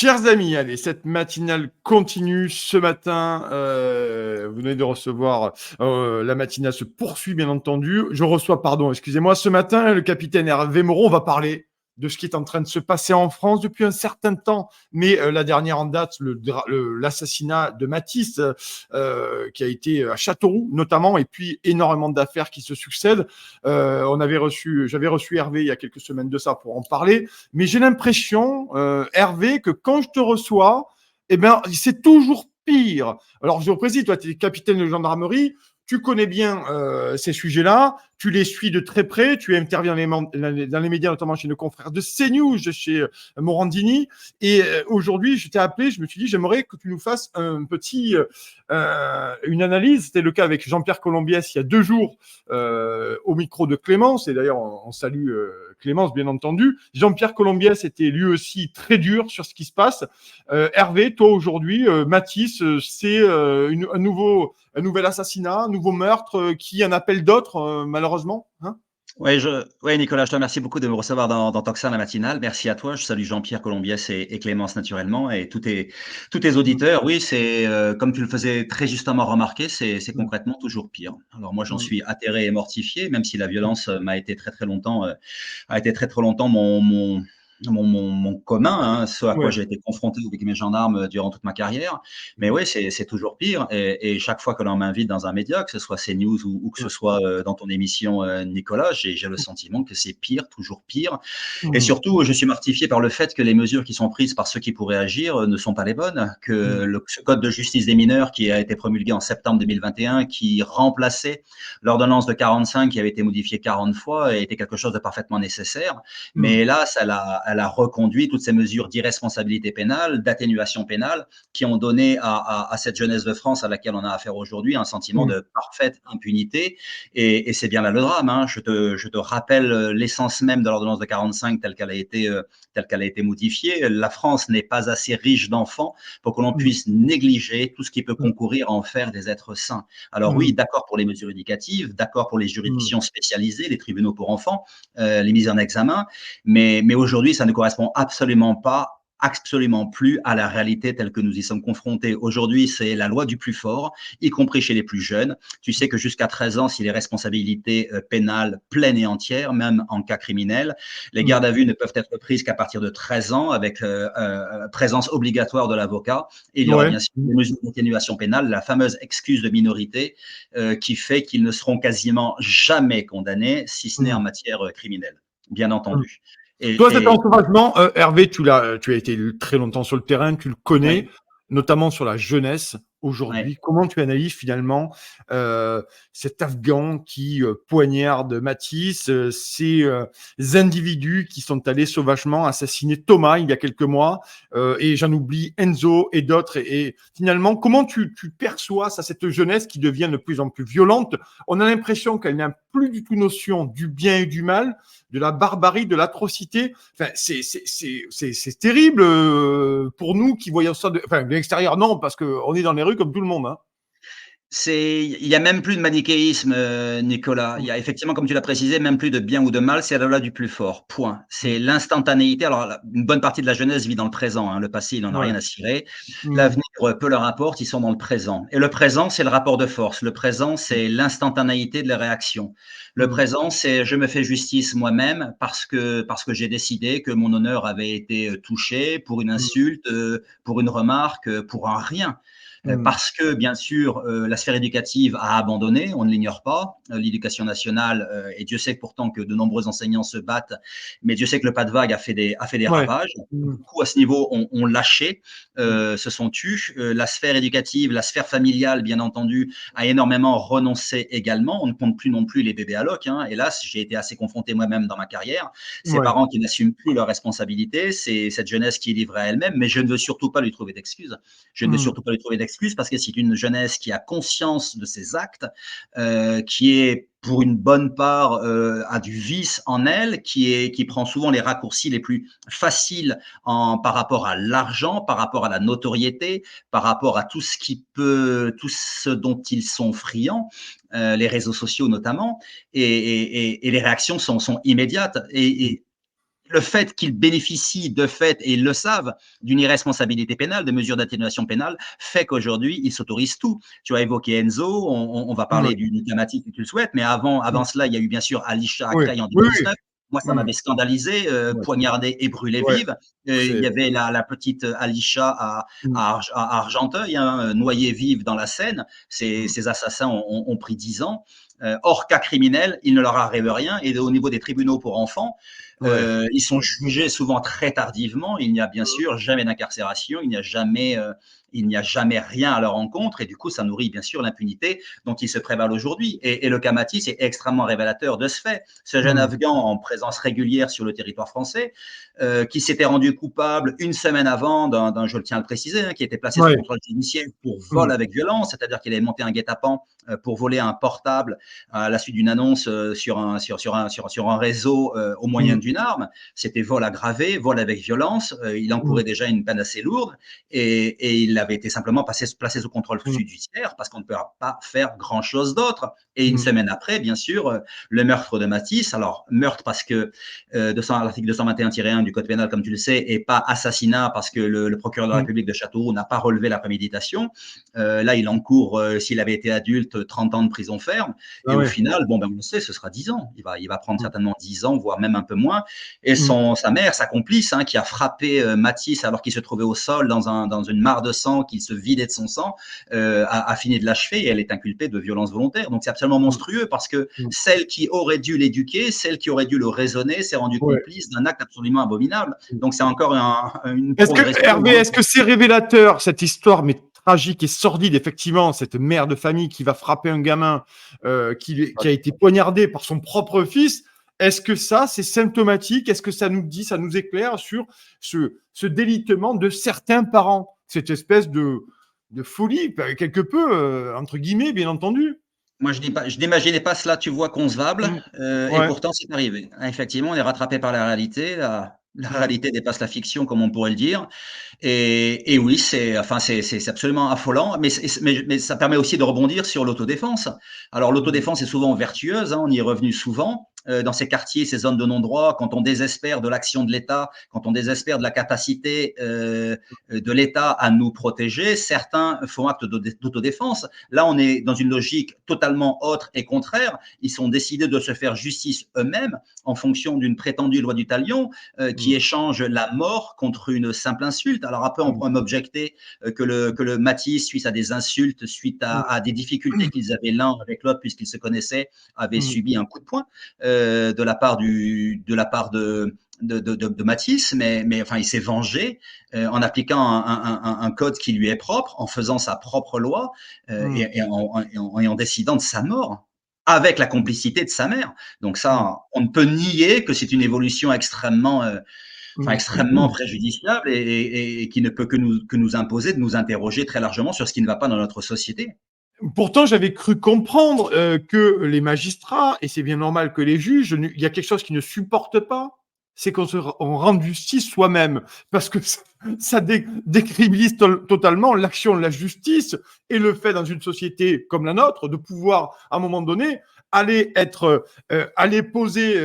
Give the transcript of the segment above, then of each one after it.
Chers amis, allez, cette matinale continue ce matin. Vous venez de recevoir, la matinale se poursuit bien entendu. Je reçois, pardon, excusez-moi, ce matin le capitaine Hervé Moreau. On va parler de ce qui est en train de se passer en France depuis un certain temps. Mais la dernière en date, l'assassinat de Matisse, qui a été à Châteauroux notamment, et puis énormément d'affaires qui se succèdent. J'avais reçu Hervé il y a quelques semaines de ça pour en parler. Mais j'ai l'impression, Hervé, que quand je te reçois, eh ben, c'est toujours pire. Alors, je précise, toi, tu es capitaine de gendarmerie, tu connais bien ces sujets-là, tu les suis de très près, tu interviens dans les médias, notamment chez nos confrères de CNews, chez Morandini. Et aujourd'hui, je t'ai appelé, je me suis dit, j'aimerais que tu nous fasses une analyse. C'était le cas avec Jean-Pierre Colombiès il y a 2 jours au micro de Clémence. Et d'ailleurs, on salue Clémence, bien entendu. Jean-Pierre Colombiès était lui aussi très dur sur ce qui se passe. Hervé, toi aujourd'hui, Matisse, c'est un nouvel assassinat, un nouveau meurtre qui en appelle d'autres, malheureusement. Hein. Oui, Nicolas, je te remercie beaucoup de me recevoir dans Toxin la matinale. Merci à toi. Je salue Jean-Pierre Colombiès et Clémence naturellement et tous tes auditeurs. Oui, c'est comme tu le faisais très justement remarquer, c'est concrètement toujours pire. Alors moi, j'en suis atterré et mortifié, même si la violence m'a été très longtemps mon commun, hein, ce à quoi Ouais. j'ai été confronté avec mes gendarmes durant toute ma carrière. Mais oui, c'est toujours pire. Et chaque fois que l'on m'invite dans un média, que ce soit CNews ou que ce soit dans ton émission, Nicolas, j'ai le sentiment que c'est pire, toujours pire. Et surtout, je suis mortifié par le fait que les mesures qui sont prises par ceux qui pourraient agir ne sont pas les bonnes, que ce code de justice des mineurs qui a été promulgué en septembre 2021, qui remplaçait l'ordonnance de 45 qui avait été modifiée 40 fois, était quelque chose de parfaitement nécessaire. Mais hélas, elle a reconduit toutes ces mesures d'irresponsabilité pénale, d'atténuation pénale, qui ont donné à cette jeunesse de France à laquelle on a affaire aujourd'hui un sentiment de parfaite impunité. Et c'est bien là le drame. Hein. Je te rappelle l'essence même de l'ordonnance de 45 telle qu'elle a été modifiée. La France n'est pas assez riche d'enfants pour que l'on puisse négliger tout ce qui peut concourir à en faire des êtres sains. Alors oui, d'accord pour les mesures éducatives, d'accord pour les juridictions spécialisées, les tribunaux pour enfants, les mises en examen, mais aujourd'hui, ça ne correspond absolument plus à la réalité telle que nous y sommes confrontés. Aujourd'hui, c'est la loi du plus fort, y compris chez les plus jeunes. Tu sais que jusqu'à 13 ans, si les responsabilités pénales pleines et entières, même en cas criminel, les gardes à vue ne peuvent être prises qu'à partir de 13 ans avec présence obligatoire de l'avocat. Et il y aura Ouais. bien sûr des mesures d'atténuation pénale, la fameuse excuse de minorité qui fait qu'ils ne seront quasiment jamais condamnés, si ce n'est en matière criminelle, bien entendu. Toi, cet Et ensauvagement, Hervé, tu as été très longtemps sur le terrain, tu le connais, oui, notamment sur la jeunesse ouais. aujourd'hui. Comment tu analyses finalement cet Afghan qui poignarde Matisse, ces individus qui sont allés sauvagement assassiner Thomas il y a quelques mois, et j'en oublie Enzo et d'autres. Et finalement, comment tu perçois ça, cette jeunesse qui devient de plus en plus violente? On a l'impression qu'elle n'a plus du tout notion du bien et du mal, de la barbarie, de l'atrocité. Enfin, c'est terrible pour nous qui voyons ça de l'extérieur, non, parce qu'on est dans les rues comme tout le monde. Hein. Il y a même plus de manichéisme, Nicolas. Il y a effectivement, comme tu l'as précisé, même plus de bien ou de mal, c'est la loi du plus fort, point. C'est l'instantanéité. Alors une bonne partie de la jeunesse vit dans le présent, hein. Le passé, il en a Ouais. rien à cirer. Mmh. L'avenir, peu leur importe, ils sont dans le présent. Et le présent, c'est le rapport de force. Le présent, c'est l'instantanéité de la réaction. Le Mmh. présent, c'est je me fais justice moi-même parce que j'ai décidé que mon honneur avait été, touché pour une Mmh. insulte, pour une remarque, pour un rien. Mmh. Parce que bien sûr, la sphère éducative a abandonné, on ne l'ignore pas, l'éducation nationale, et Dieu sait pourtant que de nombreux enseignants se battent, mais Dieu sait que le pas de vague a fait des Ouais. ravages. Mmh. Beaucoup à ce niveau ont lâché, Mmh. se sont tus. La sphère éducative, la sphère familiale, bien entendu, a énormément renoncé également. On ne compte plus non plus les bébés allocs. Hein. Hélas, j'ai été assez confronté moi-même dans ma carrière. Ces Ouais. parents qui n'assument plus leurs responsabilités, c'est cette jeunesse qui est livrée à elle-même, mais je ne veux surtout pas lui trouver d'excuses. Je ne veux Mmh. surtout pas lui trouver d'excuses parce que c'est une jeunesse qui a conscience de ses actes, qui est pour une bonne part a du vice en elle, qui prend souvent les raccourcis les plus faciles par rapport à l'argent, par rapport à la notoriété, par rapport à tout ce dont ils sont friands, les réseaux sociaux notamment, et les réactions sont immédiates. Et le fait qu'ils bénéficient de fait, et ils le savent, d'une irresponsabilité pénale, de mesures d'atténuation pénale, fait qu'aujourd'hui, ils s'autorisent tout. Tu as évoqué Enzo, on va parler Ouais. du Kamati si tu le souhaites, mais avant Mm. cela, il y a eu bien sûr Alisha Oui, Akraï en oui, oui. 2019. Moi, ça Mm. m'avait scandalisé, Ouais. poignardée et brûlée Ouais. vive. Il C'est. y avait la petite Alisha Mm. à Argenteuil, hein, noyée vive dans la Seine. Mm. Ces assassins ont pris 10 ans. Hors cas criminel, il ne leur arrive rien. Et au niveau des tribunaux pour enfants, Ouais. ils sont jugés souvent très tardivement. Il n'y a bien sûr jamais d'incarcération. Il n'y a jamais rien à leur encontre. Et du coup, ça nourrit bien sûr l'impunité dont ils se prévalent aujourd'hui. Et le Kamati, c'est extrêmement révélateur de ce fait. Ce jeune Mm. Afghan en présence régulière sur le territoire français, qui s'était rendu coupable une semaine avant d'un, je le tiens à le préciser, hein, qui était placé sous Ouais. contrôle judiciaire pour vol Mm. avec violence, c'est-à-dire qu'il avait monté un guet-apens pour voler un portable à la suite d'une annonce sur un réseau au moyen Mm. d'une arme. C'était vol aggravé, vol avec violence. Il Mm. encourait déjà une peine assez lourde et il avait été simplement placé sous contrôle Mm. judiciaire parce qu'on ne peut pas faire grand-chose d'autre. Et une Mm. semaine après, bien sûr, le meurtre de Matisse. Alors, meurtre parce que l'article 221-1 du Code pénal, comme tu le sais, et pas assassinat parce que le procureur de la Mm. République de Châteauroux n'a pas relevé la préméditation. Là, il encourt, s'il avait été adulte, 30 ans de prison ferme. Ah Et au ouais. final, bon, ben, on le sait, ce sera 10 ans. Il va prendre Mm. certainement 10 ans, voire même un peu moins. Et Mm. sa mère, sa complice, hein, qui a frappé Matisse alors qu'il se trouvait au sol dans une mare de sang, qu'il se vidait de son sang, a fini de l'achever et elle est inculpée de violence volontaire. Donc c'est absolument Mm. monstrueux parce que Mm. celle qui aurait dû l'éduquer, celle qui aurait dû le raisonner, s'est rendue Ouais. complice d'un acte absolument abominable. Mm. Donc c'est encore une Est-ce que, progression Hervé, est-ce que c'est révélateur, cette histoire, mais tragique et sordide, effectivement, cette mère de famille qui va frapper un gamin qui a été poignardé par son propre fils? Est-ce que ça, c'est symptomatique? Est-ce que ça nous dit, ça nous éclaire sur ce délitement de certains parents? Cette espèce de folie, quelque peu, entre guillemets, bien entendu. Moi, je n'imaginais pas cela, tu vois, concevable, Mm. et Ouais. pourtant c'est arrivé. Effectivement, on est rattrapé par la réalité. La Mm. réalité dépasse la fiction, comme on pourrait le dire. Et oui, c'est absolument affolant, mais ça permet aussi de rebondir sur l'autodéfense. Alors, Mm. l'autodéfense est souvent vertueuse, hein, on y est revenu souvent. Dans ces quartiers, ces zones de non-droit, quand on désespère de l'action de l'État, quand on désespère de la capacité de l'État à nous protéger, certains font acte d'autodéfense. Là, on est dans une logique totalement autre et contraire. Ils sont décidés de se faire justice eux-mêmes en fonction d'une prétendue loi du talion qui Mm. échange la mort contre une simple insulte. Alors après, on Mm. pourrait m'objecter que le Matisse, suite à des insultes, suite à des difficultés qu'ils avaient l'un avec l'autre puisqu'ils se connaissaient, avait Mm. subi un coup de poing de la part de Matisse, mais enfin, il s'est vengé en appliquant un code qui lui est propre, en faisant sa propre loi Mm. et en décidant de sa mort avec la complicité de sa mère. Donc Mm. ça, on ne peut nier que c'est une évolution extrêmement Mm. préjudiciable et qui ne peut que nous imposer de nous interroger très largement sur ce qui ne va pas dans notre société. Pourtant, j'avais cru comprendre que les magistrats, et c'est bien normal que les juges, il y a quelque chose qu'ils ne supportent pas, c'est on rende justice soi-même, parce que ça décribilise totalement l'action de la justice et le fait dans une société comme la nôtre de pouvoir, à un moment donné, aller poser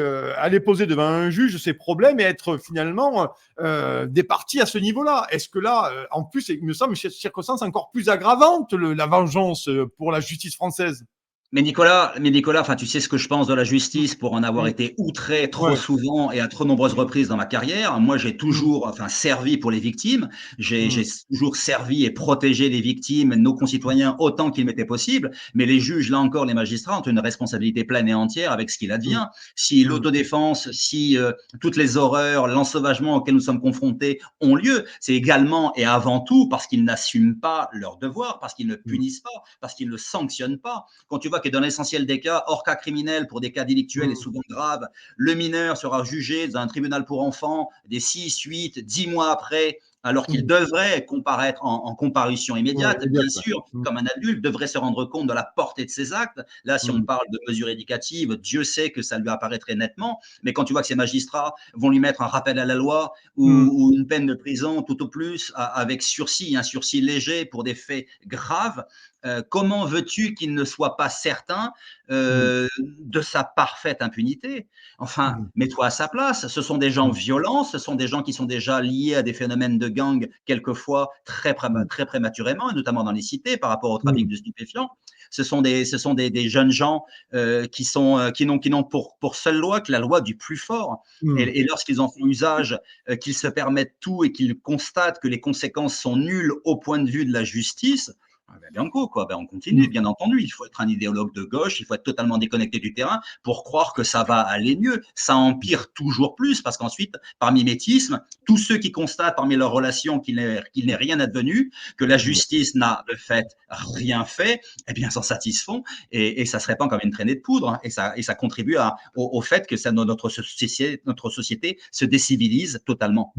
devant un juge ses problèmes et être finalement des parties à ce niveau-là. Est-ce que là, en plus, il me semble, circonstance encore plus aggravante, la vengeance pour la justice française. Mais Nicolas, enfin, tu sais ce que je pense de la Mm. justice pour en avoir Mm. été outré trop Ouais. souvent et à trop nombreuses reprises dans ma carrière. Moi, j'ai Mm. toujours, enfin, servi pour les victimes. J'ai Mm. toujours servi et protégé les victimes, nos concitoyens, autant qu'il m'était possible. Mais les juges, là encore, les magistrats ont une responsabilité pleine et entière avec ce qu'il Mm. advient. Si Mm. l'autodéfense, si toutes les horreurs, l'ensauvagement auxquels nous sommes confrontés ont lieu, c'est également et avant tout parce qu'ils n'assument pas leurs devoirs, parce qu'ils ne Mm. punissent pas, parce qu'ils ne sanctionnent pas. Quand tu vois que dans l'essentiel des cas, hors cas criminel pour des cas délictuels et Mm. souvent graves, le mineur sera jugé dans un tribunal pour enfants des 6, 8, 10 mois après, alors qu'il Mm. devrait comparaître en comparution Ouais, immédiate, bien immédiate, ouais. sûr, Mm. comme un adulte devrait se rendre compte de la portée de ses actes. Là, si on Mm. parle de mesures éducatives, Dieu sait que ça lui apparaîtrait nettement, mais quand tu vois que ces magistrats vont lui mettre un rappel à la loi Mm. ou une peine de prison tout au plus avec sursis, un sursis léger pour des faits graves, comment veux-tu qu'il ne soit pas certain de sa parfaite impunité? Enfin, mets-toi à sa place. Ce sont des gens violents, ce sont des gens qui sont déjà liés à des phénomènes de gang, quelquefois très prématurément, et notamment dans les cités par rapport au trafic de stupéfiants. Ce sont des jeunes gens qui n'ont pour seule loi que la loi du plus fort. Et lorsqu'ils en font usage, qu'ils se permettent tout et qu'ils constatent que les conséquences sont nulles au point de vue de la justice, bianco, quoi. On continue, bien entendu. Il faut être un idéologue de gauche, il faut être totalement déconnecté du terrain pour croire que ça va aller mieux. Ça empire toujours plus parce qu'ensuite, par mimétisme, tous ceux qui constatent parmi leurs relations qu'il n'est rien advenu, que la justice n'a de fait rien fait, eh bien, s'en satisfont et ça se répand comme une traînée de poudre. Hein, et ça contribue au fait que notre société se décivilise totalement.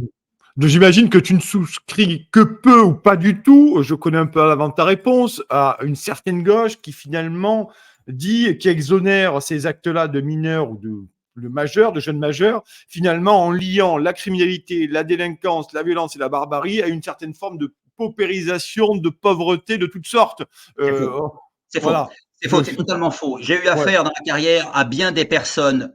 Donc, j'imagine que tu ne souscris que peu ou pas du tout, je connais un peu avant ta réponse, à une certaine gauche qui finalement qui exonère ces actes-là de mineurs ou de majeurs, de jeunes majeurs, finalement en liant la criminalité, la délinquance, la violence et la barbarie à une certaine forme de paupérisation, de pauvreté de toutes sortes. C'est faux. C'est faux. Voilà. C'est faux, c'est totalement faux. J'ai eu affaire dans ma carrière à bien des personnes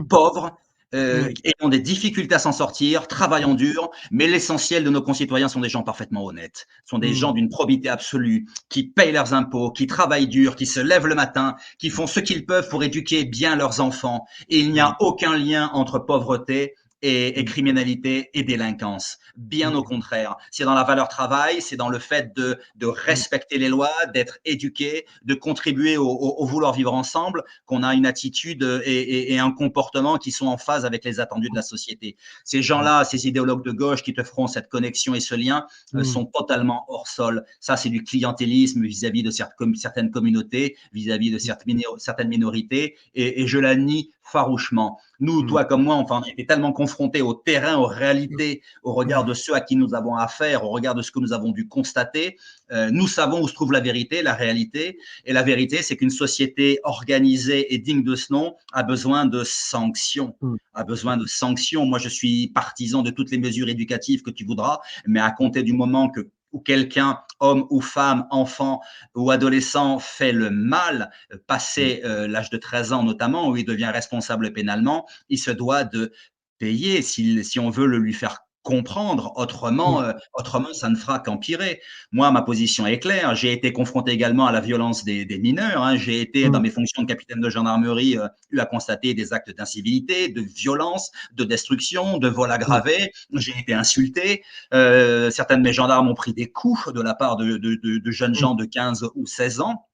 pauvres, ayant des difficultés à s'en sortir, travaillant dur, mais l'essentiel de nos concitoyens sont des gens parfaitement honnêtes, sont des gens d'une probité absolue, qui payent leurs impôts, qui travaillent dur, qui se lèvent le matin, qui font ce qu'ils peuvent pour éduquer bien leurs enfants. Et il n'y a aucun lien entre pauvreté et criminalité et délinquance. Bien au contraire. C'est dans la valeur travail, c'est dans le fait de respecter les lois, d'être éduqué, de contribuer au vouloir vivre ensemble, qu'on a une attitude et un comportement qui sont en phase avec les attendus de la société. Ces gens-là, ces idéologues de gauche qui te feront cette connexion et ce lien sont totalement hors sol. Ça, c'est du clientélisme vis-à-vis de certaines communautés, vis-à-vis de certaines minorités, et je la nie farouchement. Nous, toi comme moi, enfin, on était tellement confrontés au terrain, aux réalités, au regard de ceux à qui nous avons affaire, au regard de ce que nous avons dû constater. Nous savons où se trouve la vérité, la réalité. Et la vérité, c'est qu'une société organisée et digne de ce nom a besoin de sanctions. A besoin de sanctions. Moi, je suis partisan de toutes les mesures éducatives que tu voudras, mais à compter du moment où quelqu'un, homme ou femme, enfant ou adolescent, fait le mal, passé l'âge de 13 ans notamment, où il devient responsable pénalement, il se doit de payer si on veut le lui faire comprendre. Autrement, ça ne fera qu'empirer. Moi, ma position est claire. J'ai été confronté également à la violence des mineurs. Hein. J'ai été, dans mes fonctions de capitaine de gendarmerie, eu à constater des actes d'incivilité, de violence, de destruction, de vol aggravé. J'ai été insulté. Certains de mes gendarmes ont pris des coups de la part de jeunes gens de 15 ou 16 ans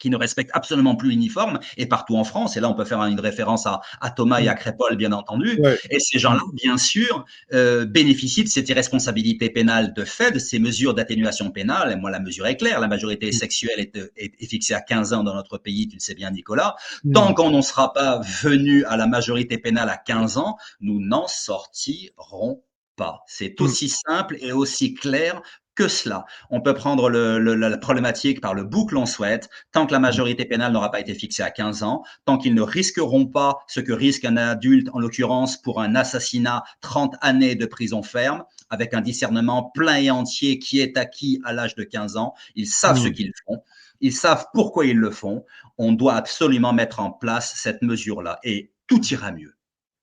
qui ne respectent absolument plus l'uniforme, et partout en France. Et là, on peut faire une référence à Thomas et à Crépol, bien entendu. Et ces gens-là, bien sûr, bénéficient de cette irresponsabilité pénale de fait, de ces mesures d'atténuation pénale. Et moi, la mesure est claire. La majorité sexuelle est fixée à 15 ans dans notre pays, tu le sais bien, Nicolas. Tant qu'on n'en sera pas venu à la majorité pénale à 15 ans, nous n'en sortirons pas. C'est aussi simple et aussi clair que cela. On peut prendre la problématique par le bout que l'on souhaite. Tant que la majorité pénale n'aura pas été fixée à 15 ans, tant qu'ils ne risqueront pas ce que risque un adulte, en l'occurrence pour un assassinat, 30 années de prison ferme, avec un discernement plein et entier qui est acquis à l'âge de 15 ans. Ils savent ce qu'ils font. Ils savent pourquoi ils le font. On doit absolument mettre en place cette mesure-là et tout ira mieux.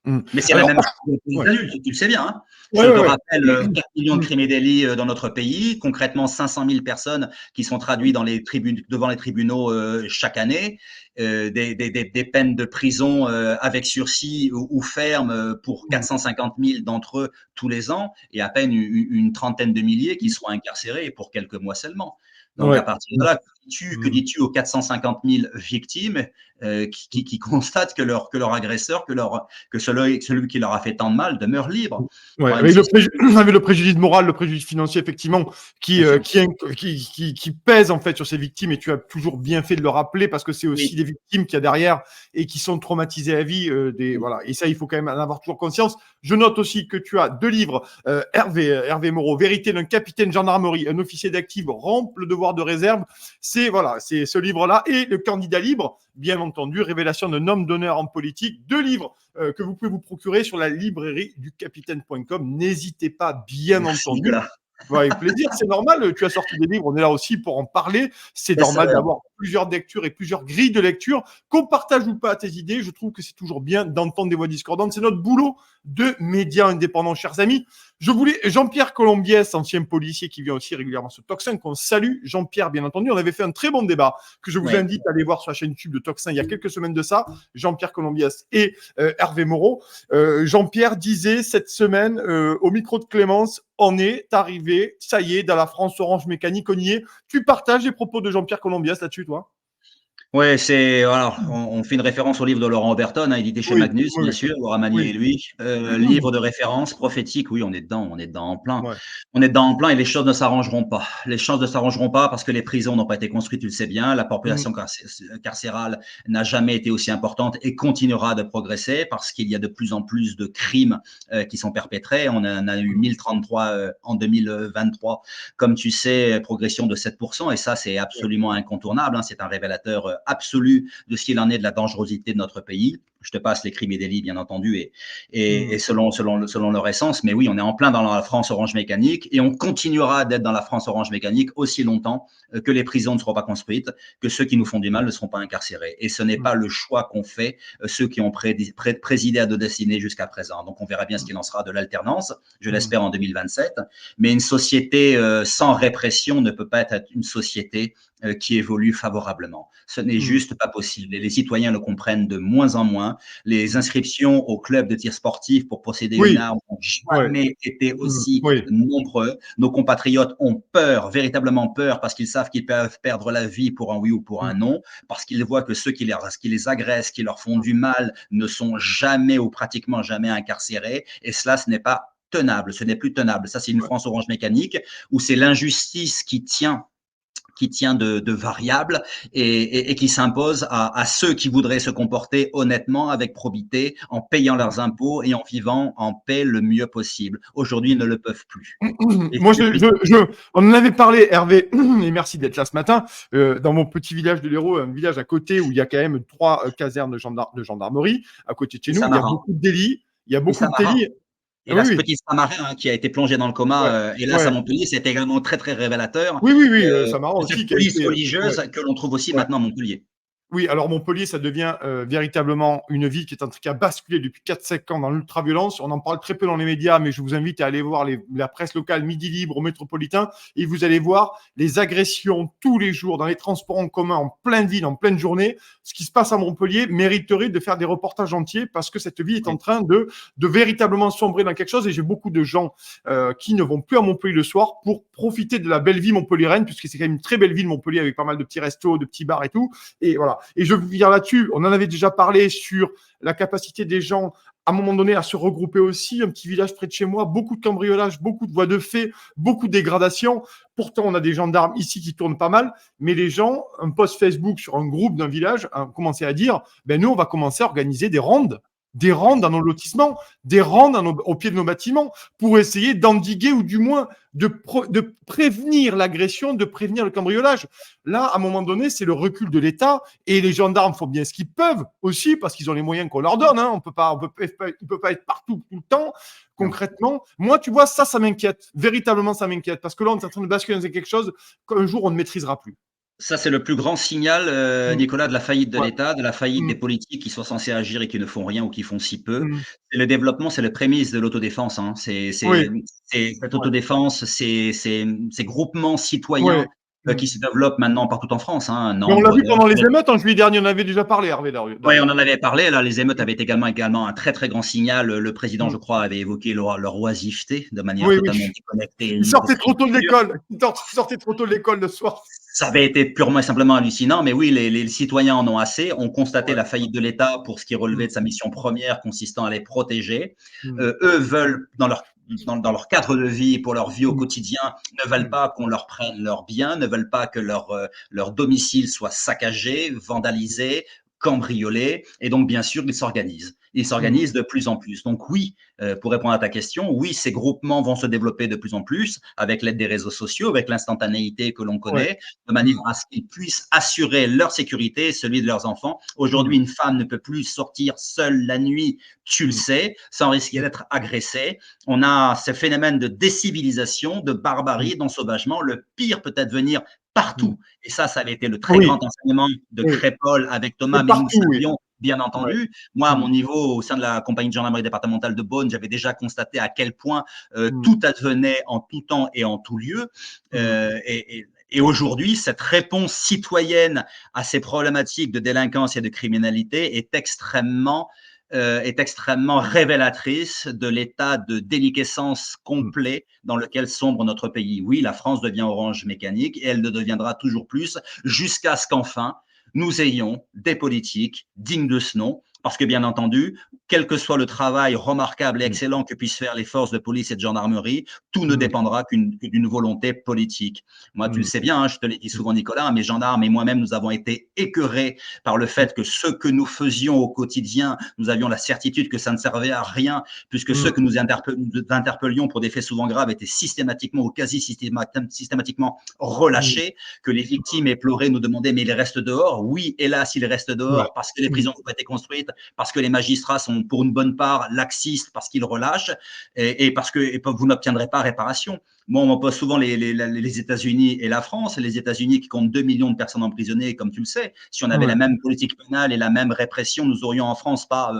Mais c'est la même chose pour les adultes, tu le sais bien. Hein. Je te rappelle 4 millions de crimes et délits dans notre pays, concrètement 500 000 personnes qui sont traduites devant les tribunaux chaque année, des peines de prison avec sursis ou ferme pour 450 000 d'entre eux tous les ans, et à peine une trentaine de milliers qui seront incarcérés pour quelques mois seulement. Donc, à partir de là, que dis-tu aux 450 000 victimes qui constatent que leur agresseur, que celui qui leur a fait tant de mal demeure libre? Avec le préjudice moral, le préjudice financier, effectivement, qui pèse en fait sur ces victimes, et tu as toujours bien fait de le rappeler parce que c'est aussi des victimes qu'il y a derrière et qui sont traumatisées à vie. Voilà. Et ça, il faut quand même en avoir toujours conscience. Je note aussi que tu as 2 livres, Hervé Moreau, Vérité d'un capitaine gendarmerie, un officier d'active rompt le devoir de réserve. C'est ce livre-là, et Le candidat libre, bien entendu, Révélation d'un homme d'honneur en politique. 2 livres que vous pouvez vous procurer sur la librairie du capitaine.com. N'hésitez pas, bien entendu. Ouais, avec plaisir, c'est normal. Tu as sorti des livres, on est là aussi pour en parler. C'est C'est ça. normal d'avoir plusieurs lectures et plusieurs grilles de lecture. Qu'on partage ou pas tes idées, je trouve que c'est toujours bien d'entendre des voix discordantes. C'est notre boulot de médias indépendants, chers amis. Je voulais Jean-Pierre Colombiès, ancien policier qui vient aussi régulièrement sur Toxin, qu'on salue. Jean-Pierre, bien entendu, on avait fait un très bon débat que je vous Ouais. invite à aller voir sur la chaîne YouTube de Toxin il y a quelques semaines de ça. Jean-Pierre Colombiès et Hervé Moreau. Jean-Pierre disait cette semaine au micro de Clémence, on est arrivé, ça y est, dans la France Orange Mécanique, on y est. Tu partages les propos de Jean-Pierre Colombias là-dessus, toi? Ouais, alors, on fait une référence au livre de Laurent Oberton, hein, édité chez Oui, Magnus, oui, bien oui. sûr, Laura Manier Oui. et lui. Livre de référence prophétique, oui, on est dedans en plein. Ouais. On est dedans en plein et les choses ne s'arrangeront pas. Les choses ne s'arrangeront pas parce que les prisons n'ont pas été construites, tu le sais bien. La Mm. population carcérale n'a jamais été aussi importante et continuera de progresser parce qu'il y a de plus en plus de crimes qui sont perpétrés. On en a eu 1033 en 2023, comme tu sais, progression de 7%, et ça, c'est absolument incontournable, hein. C'est un révélateur absolu de ce qu'il en est de la dangerosité de notre pays. Je te passe les crimes et délits, bien entendu, et Mm. selon leur essence. Mais oui, on est en plein dans la France Orange Mécanique et on continuera d'être dans la France Orange Mécanique aussi longtemps que les prisons ne seront pas construites, que ceux qui nous font du mal ne seront pas incarcérés. Et ce n'est Mm. pas le choix qu'ont fait ceux qui ont présidé à nos destinées jusqu'à présent. Donc on verra bien ce qu'il en sera de l'alternance, je Mm. l'espère en 2027. Mais une société sans répression ne peut pas être une société qui évolue favorablement. Ce n'est Mm. juste pas possible. Et les citoyens le comprennent de moins en moins. Les Mm. inscriptions au club de tir sportif pour posséder une Oui, arme n'ont ouais. jamais été Mm. aussi Oui. nombreux. Nos compatriotes ont peur, véritablement peur, parce qu'ils savent qu'ils peuvent perdre la vie pour un oui ou pour un Mm. non, parce qu'ils voient que ceux qui les agressent, qui leur font du mal, ne sont jamais ou pratiquement jamais incarcérés. Et cela, ce n'est pas tenable, ce n'est plus tenable. Ça, c'est une Ouais. France Orange Mécanique où c'est l'injustice qui tient de variables et qui s'impose à ceux qui voudraient se comporter honnêtement, avec probité, en payant leurs impôts et en vivant en paix le mieux possible. Aujourd'hui, ils ne le peuvent plus. Et Moi, c'est plus on en avait parlé, Hervé, et merci d'être là ce matin. Dans mon petit village de l'Hérault, un village à côté où il y a quand même 3 casernes de gendarmerie, à côté de chez et nous, il y a Samarin. beaucoup de délits. Il y a Et beaucoup de Samarin. délits. Et Ah là, oui, ce oui, petit Samarin qui a été plongé dans le ouais, coma, hélas, à ouais. Montpellier, c'est également très, très révélateur Oui, oui, oui, Samara de cette aussi qui a police été, ouais, religieuse que l'on trouve aussi ouais. maintenant à Montpellier. Oui, alors Montpellier, ça devient véritablement une ville qui est en train de basculer depuis 4-5 ans dans l'ultra-violence. On en parle très peu dans les médias, mais je vous invite à aller voir la presse locale Midi Libre au métropolitain et vous allez voir les agressions tous les jours dans les transports en commun, en pleine ville, en pleine journée. Ce qui se passe à Montpellier mériterait de faire des reportages entiers parce que cette ville est en Oui. train de véritablement sombrer dans quelque chose et j'ai beaucoup de gens qui ne vont plus à Montpellier le soir pour profiter de la belle vie montpelliéraine puisque c'est quand même une très belle ville Montpellier avec pas mal de petits restos, de petits bars et tout. Et voilà. Et je veux dire là-dessus, on en avait déjà parlé sur la capacité des gens à un moment donné à se regrouper aussi. Un petit village près de chez moi, beaucoup de cambriolages, beaucoup de voies de fait, beaucoup de dégradations. Pourtant, on a des gendarmes ici qui tournent pas mal, mais les gens, un post Facebook sur un groupe d'un village, ont commencé à dire, ben nous, on va commencer à organiser des rondes dans nos lotissements, des rondes au pied de nos bâtiments, pour essayer d'endiguer ou du moins de prévenir l'agression, de prévenir le cambriolage. Là, à un moment donné, c'est le recul de l'État et les gendarmes font bien ce qu'ils peuvent aussi parce qu'ils ont les moyens qu'on leur donne. Hein. Il peut pas être partout tout le temps. Non. Concrètement, moi, tu vois, ça m'inquiète. Véritablement, ça m'inquiète parce que là, on est en train de basculer dans quelque chose qu'un jour, on ne maîtrisera plus. Ça, c'est le plus grand signal, Mm. Nicolas, de la faillite de Ouais. l'État, de la faillite Mm. des politiques qui sont censés agir et qui ne font rien ou qui font si peu. Mm. C'est le développement, c'est le prémisse de l'autodéfense, hein. Oui. C'est cette Ouais. autodéfense, ces groupements citoyens Ouais. Mm. qui se développent maintenant partout en France, hein. Mais on Nantes, l'a vu Grenoble. pendant les émeutes en juillet dernier, on avait déjà parlé, Hervé, Oui, on d'ailleurs. en avait parlé. Là, les émeutes avaient également un très très grand signal. Le président, je Mm. crois, avait évoqué leur oisiveté de manière Oui, oui. totalement déconnectée et Il libre de sortait trop tôt de structure. l'école. Il sortait trop tôt de l'école le soir. Ça avait été purement et simplement hallucinant, mais oui, les citoyens en ont assez, ont constaté Ouais. la faillite de l'État pour ce qui relevait Mm. de sa mission première consistant à les protéger. Mm. Eux veulent, dans leur cadre de vie, pour leur vie au Mm. quotidien, ne veulent Mm. pas qu'on leur prenne leurs biens, ne veulent pas que leur domicile soit saccagé, vandalisé, cambriolé, et donc bien sûr, ils s'organisent. Ils s'organisent de plus en plus. Donc oui, pour répondre à ta question, oui, ces groupements vont se développer de plus en plus avec l'aide des réseaux sociaux, avec l'instantanéité que l'on Ouais. connaît, de manière à ce qu'ils puissent assurer leur sécurité et celui de leurs enfants. Aujourd'hui, Mmh. une femme ne peut plus sortir seule la nuit, tu le Mmh. sais, sans risquer d'être agressée. On a ce phénomène de décivilisation, de Mmh. barbarie, d'ensauvagement. Le pire peut advenir Mmh. partout. Et ça avait été le très Oui, grand enseignement de oui. Crépol avec Thomas, C'est mais nous partout, oui. savions, bien Ouais. entendu. Moi, à Mmh. mon niveau, au sein de la compagnie de gendarmerie départementale de Beaune, j'avais déjà constaté à quel point Mmh. tout advenait en tout temps et en tout lieu. Mmh. Et aujourd'hui, cette réponse citoyenne à ces problématiques de délinquance et de criminalité est extrêmement révélatrice de l'état de déliquescence Mmh. complet dans lequel sombre notre pays. Oui, la France devient orange mécanique et elle le deviendra toujours plus jusqu'à ce qu'enfin nous ayons des politiques dignes de ce nom. Parce que bien entendu, quel que soit le travail remarquable et Mmh. excellent que puissent faire les forces de police et de gendarmerie, tout ne Mmh. dépendra d'une volonté politique. Moi, tu le Mmh. sais bien, hein, je te l'ai dit Mmh. souvent, Nicolas, mes gendarmes et moi-même, nous avons été écœurés par le Mmh. fait que ce que nous faisions au quotidien, nous avions la certitude que ça ne servait à rien, puisque ceux Mmh. que nous interpellions pour des faits souvent graves étaient systématiquement ou quasi systématiquement Mmh. relâchés, que les victimes éplorées nous demandaient mais ils restent dehors. Oui, hélas, ils restent Ouais. dehors parce que les Mmh. prisons n'ont pas été construites, parce que les magistrats sont pour une bonne part laxistes, parce qu'ils relâchent et parce que vous n'obtiendrez pas réparation. Moi, on m'oppose souvent les États-Unis et la France. Les États-Unis qui comptent 2 millions de personnes emprisonnées, comme tu le sais. Si on avait Ouais. la même politique pénale et la même répression, nous aurions en France pas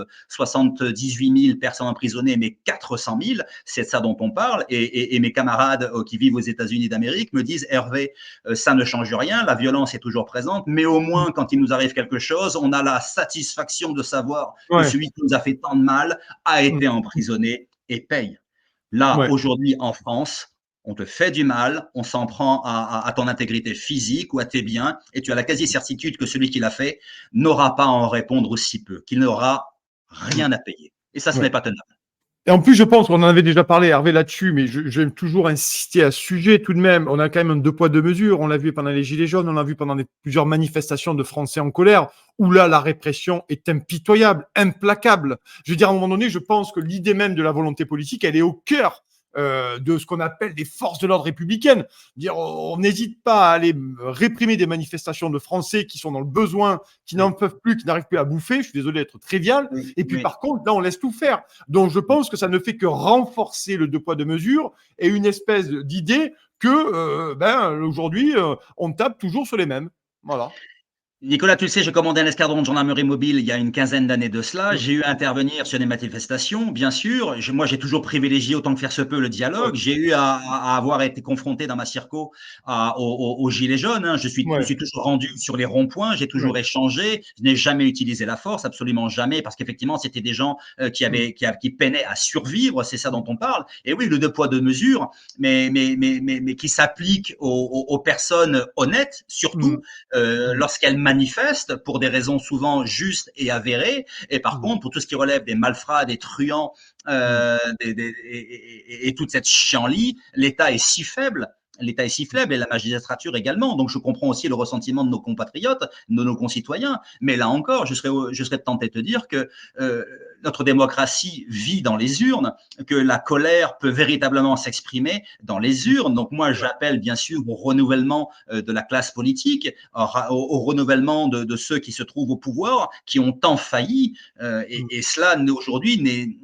78 000 personnes emprisonnées, mais 400 000. C'est de ça dont on parle. Et mes camarades qui vivent aux États-Unis d'Amérique me disent, Hervé, ça ne change rien, la violence est toujours présente, mais au Mmh. moins, quand il nous arrive quelque chose, on a la satisfaction de savoir que Ouais. celui qui nous a fait tant de mal a Mmh. été emprisonné et paye. Là, Ouais. aujourd'hui, en France, on te fait du mal, on s'en prend à ton intégrité physique ou à tes biens, et tu as la quasi-certitude que celui qui l'a fait n'aura pas à en répondre aussi peu, qu'il n'aura Mmh. rien à payer. Et ça, ce Ouais. n'est pas tenable. Et en plus, je pense qu'on en avait déjà parlé, Hervé, là-dessus, mais j'aime toujours insister à ce sujet tout de même. On a quand même un deux poids, deux mesures. On l'a vu pendant les Gilets jaunes, on l'a vu pendant plusieurs manifestations de Français en colère, où là, la répression est impitoyable, implacable. Je veux dire, à un moment donné, je pense que l'idée même de la volonté politique, elle est au cœur de ce qu'on appelle les forces de l'ordre républicaines. Dire, on n'hésite pas à aller réprimer des manifestations de Français qui sont dans le besoin, qui n'en peuvent plus, qui n'arrivent plus à bouffer. Je suis désolé d'être trivial. Oui, Et puis, oui. par contre, là, on laisse tout faire. Donc, je pense que ça ne fait que renforcer le deux poids, deux mesures et une espèce d'idée que, aujourd'hui, on tape toujours sur les mêmes. Voilà. Nicolas, tu le sais, j'ai commandé un escadron de gendarmerie mobile il y a une quinzaine d'années de cela. Mmh. J'ai eu à intervenir sur des manifestations, bien sûr. Moi, j'ai toujours privilégié autant que faire se peut le Ouais. dialogue. J'ai eu à avoir été confronté dans ma circo aux gilets jaunes, hein. Je me Ouais. suis toujours rendu sur les ronds-points, j'ai Ouais. toujours échangé. Je n'ai jamais utilisé la force, absolument jamais, parce qu'effectivement, c'était des gens Mmh. qui peinaient à survivre. C'est ça Mmh. dont on parle. Et oui, le deux poids, deux mesures, mais qui s'applique aux personnes honnêtes, Mmh. surtout Mmh. lorsqu'elles manifestent pour des raisons souvent justes et avérées. Et par Mmh. contre, pour tout ce qui relève des malfrats, des truands Mmh. et toute cette chienlit, l'État est si faible. L'État est si faible et la magistrature également. Donc, je comprends aussi le ressentiment de nos compatriotes, de nos concitoyens. Mais là encore, je serais tenté de te dire que euh, notre démocratie vit dans les urnes, que la colère peut véritablement s'exprimer dans les urnes. Donc, moi, j'appelle bien sûr au renouvellement de la classe politique, au renouvellement de ceux qui se trouvent au pouvoir, qui ont tant failli. Mmh. Et cela, aujourd'hui,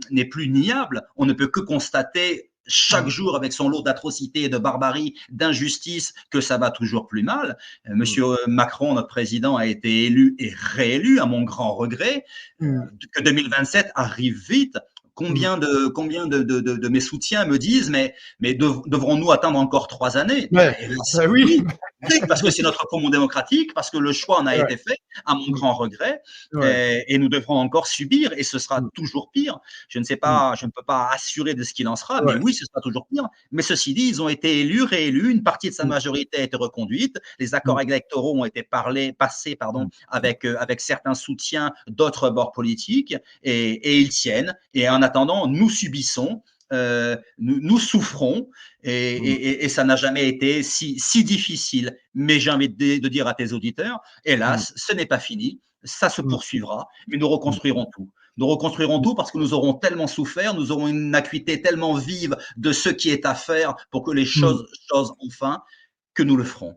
n'est plus niable. On ne peut que constater chaque Mmh. jour avec son lot d'atrocités, de barbarie, d'injustice, que ça va toujours plus mal. Mmh. Monsieur Macron, notre président, a été élu et réélu, à mon grand regret. Mmh. Que 2027 arrive vite. Mmh. Combien de mes soutiens me disent, mais devrons-nous attendre encore 3 années? Ouais. Hélas, Bah oui. oui. Oui, parce que c'est notre poumon démocratique, parce que le choix en a Ouais. été fait, à mon Mmh. grand regret, Ouais. et nous devrons encore subir, et ce sera Mmh. toujours pire. Je ne sais Mmh. pas, je ne peux pas assurer de ce qu'il en sera, mais Ouais. oui, ce sera toujours pire. Mais ceci dit, ils ont été élus, réélus, une partie de sa Mmh. majorité a été reconduite, les Mmh. accords électoraux ont été passés, Mmh. avec certains soutiens d'autres bords politiques, et ils tiennent. Et en attendant, nous subissons, nous souffrons, Mmh. et ça n'a jamais été si difficile. Mais j'ai envie de dire à tes auditeurs, Mmh. hélas, ce n'est pas fini, ça se Mmh. poursuivra, mais nous Mmh. reconstruirons tout. Nous reconstruirons tout parce que nous aurons tellement souffert, nous aurons une acuité tellement vive de ce qui est à faire pour que les Mmh. choses enfin, que nous le ferons.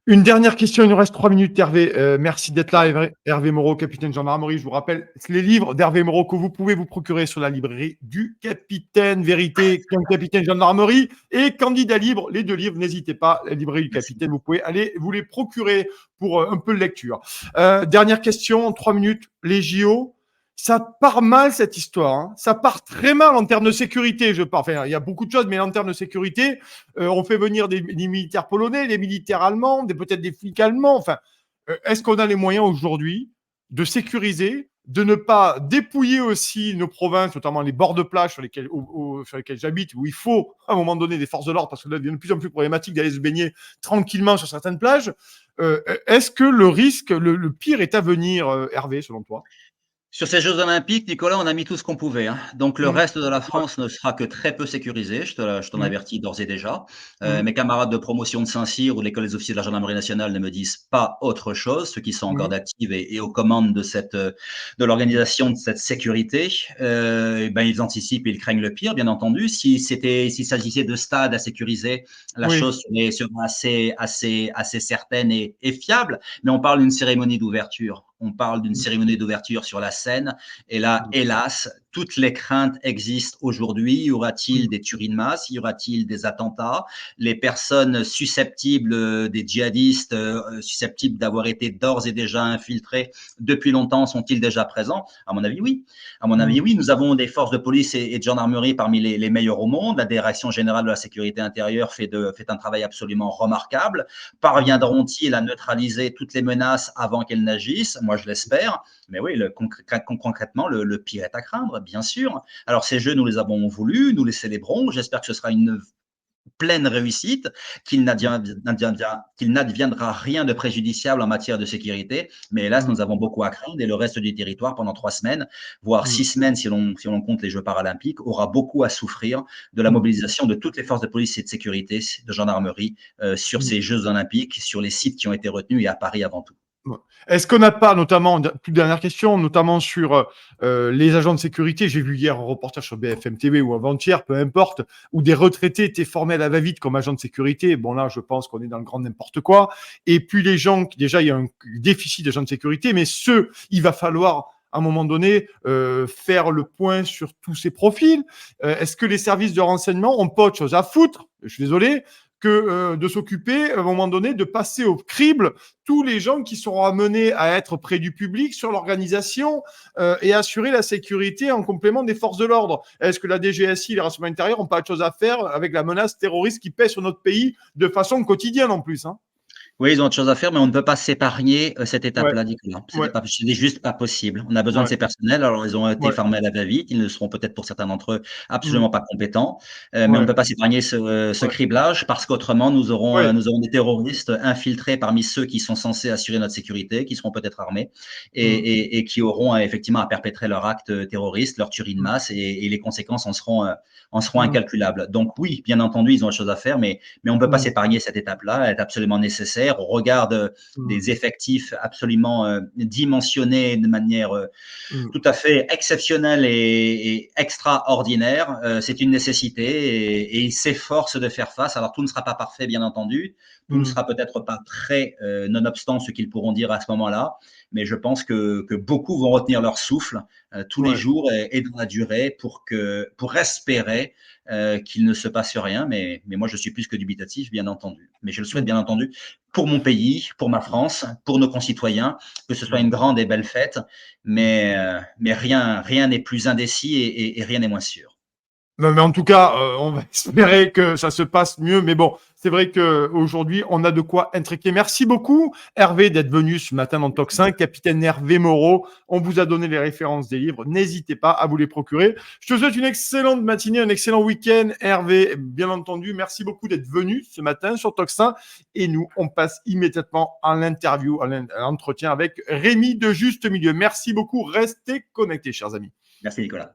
Une dernière question, il nous reste 3 minutes, Hervé. Merci d'être là, Hervé Moreau, capitaine de gendarmerie. Je vous rappelle les livres d'Hervé Moreau que vous pouvez vous procurer sur la librairie du Capitaine Vérité, capitaine de gendarmerie et Candidat libre. Les 2 livres, n'hésitez pas, la librairie du Merci. capitaine, vous pouvez aller vous les procurer pour un peu de lecture. Dernière question, en 3 minutes, les JO. Ça part mal cette histoire. Hein. Ça part très mal en termes de sécurité. Enfin, il y a beaucoup de choses, mais en termes de sécurité, on fait venir des militaires polonais, des militaires allemands, peut-être des flics allemands. Enfin, est-ce qu'on a les moyens aujourd'hui de sécuriser, de ne pas dépouiller aussi nos provinces, notamment les bords de plage sur lesquels j'habite, où il faut à un moment donné des forces de l'ordre, parce que là, il devient de plus en plus problématique d'aller se baigner tranquillement sur certaines plages. Est-ce que le risque, le pire est à venir, Hervé, selon toi? Sur ces Jeux olympiques, Nicolas, on a mis tout ce qu'on pouvait, hein. Donc le Mmh. reste de la France ne sera que très peu sécurisé, je t'en Mmh. avertis d'ores et déjà. Mmh. Mes camarades de promotion de Saint-Cyr ou de l'école des officiers de la gendarmerie nationale ne me disent pas autre chose, ceux qui sont encore Mmh. d'actifs et aux commandes de de l'organisation de cette sécurité. Ben, ils anticipent et ils craignent le pire, bien entendu. S'il s'agissait de stades à sécuriser, la Oui. chose serait assez certaine et fiable. Mais on parle d'une cérémonie d'ouverture. On parle d'une Mmh. cérémonie d'ouverture sur la scène. Et là, Mmh. hélas, toutes les craintes existent aujourd'hui. Y aura-t-il Mmh. des tueries de masse? Y aura-t-il des attentats? Les personnes susceptibles, des djihadistes, susceptibles d'avoir été d'ores et déjà infiltrés depuis longtemps, sont-ils déjà présents? À mon avis, oui. À mon avis, Mmh. oui. Nous avons des forces de police et de gendarmerie parmi les meilleures au monde. La Direction générale de la sécurité intérieure fait un travail absolument remarquable. Mmh. Parviendront-ils à neutraliser toutes les menaces avant qu'elles n'agissent? Moi, je l'espère. Mais oui, concrètement, le pire est à craindre, bien sûr. Alors, ces jeux, nous les avons voulus, nous les célébrons. J'espère que ce sera une pleine réussite, qu'il n'adviendra rien de préjudiciable en matière de sécurité. Mais hélas, Mmh. nous avons beaucoup à craindre et le reste du territoire, pendant 3 semaines, voire Mmh. 6 semaines si l'on compte les Jeux paralympiques, aura beaucoup à souffrir de la Mmh. mobilisation de toutes les forces de police et de sécurité, de gendarmerie, sur Mmh. ces Jeux olympiques, sur les sites qui ont été retenus et à Paris avant tout. Ouais. Est-ce qu'on n'a pas, notamment, toute dernière question, notamment sur les agents de sécurité, j'ai vu hier un reportage sur BFM TV ou avant-hier, peu importe, où des retraités étaient formés à la va-vite comme agents de sécurité. Bon, là, je pense qu'on est dans le grand n'importe quoi. Et puis les gens, déjà, il y a un déficit d'agents de sécurité, mais il va falloir à un moment donné faire le point sur tous ces profils. Est-ce que les services de renseignement ont pas autre chose à foutre, je suis désolé, que de s'occuper à un moment donné de passer au crible tous les gens qui seront amenés à être près du public sur l'organisation et assurer la sécurité en complément des forces de l'ordre. Est-ce que la DGSI, les renseignements intérieurs n'ont pas autre chose à faire avec la menace terroriste qui pèse sur notre pays de façon quotidienne en plus, hein? Oui, ils ont autre chose à faire, mais on ne peut pas s'épargner, cette Ouais, étape-là, Nicolas. ouais, C'est juste pas possible. On a besoin de ouais, ces personnels, alors ils ont été ouais, formés à la va-vite, ils ne seront peut-être pour certains d'entre eux mmh, absolument pas compétents, mais on ne ouais, peut pas s'épargner ce ouais, criblage parce qu'autrement ouais, nous aurons des terroristes infiltrés parmi ceux qui sont censés assurer notre sécurité, qui seront peut-être armés mmh, et qui auront effectivement à perpétrer leur acte terroriste, leur tuerie de mmh, masse et les conséquences en seront mmh, incalculables. Donc oui, bien entendu, ils ont autre chose à faire, mais on ne peut pas mmh, s'épargner cette étape-là, elle est absolument nécessaire. On regarde mmh, des effectifs absolument dimensionnés de manière mmh, tout à fait exceptionnelle et extraordinaire. C'est une nécessité et ils s'efforcent de faire face. Alors tout ne sera pas parfait, bien entendu. Tout ne mmh, sera peut-être pas prêt, nonobstant ce qu'ils pourront dire à ce moment-là. Mais je pense que beaucoup vont retenir leur souffle tous les ouais. jours et dans la durée pour espérer qu'il ne se passe rien. Mais moi, je suis plus que dubitatif, bien entendu. Mais je le souhaite, Mmh, bien entendu, pour mon pays, pour ma France, pour nos concitoyens, que ce soit mmh, une grande et belle fête, mmh. mais rien n'est plus indécis et rien n'est moins sûr. Non, mais en tout cas, on va espérer que ça se passe mieux. Mais bon, c'est vrai qu'aujourd'hui, on a de quoi intriquer. Merci beaucoup, Hervé, d'être venu ce matin dans Talk 5. Capitaine Hervé Moreau, on vous a donné les références des livres. N'hésitez pas à vous les procurer. Je te souhaite une excellente matinée, un excellent week-end, Hervé. Bien entendu, merci beaucoup d'être venu ce matin sur Talk 5. Et nous, on passe immédiatement à l'interview, à l'entretien avec Rémi de Juste Milieu. Merci beaucoup. Restez connectés, chers amis. Merci Nicolas.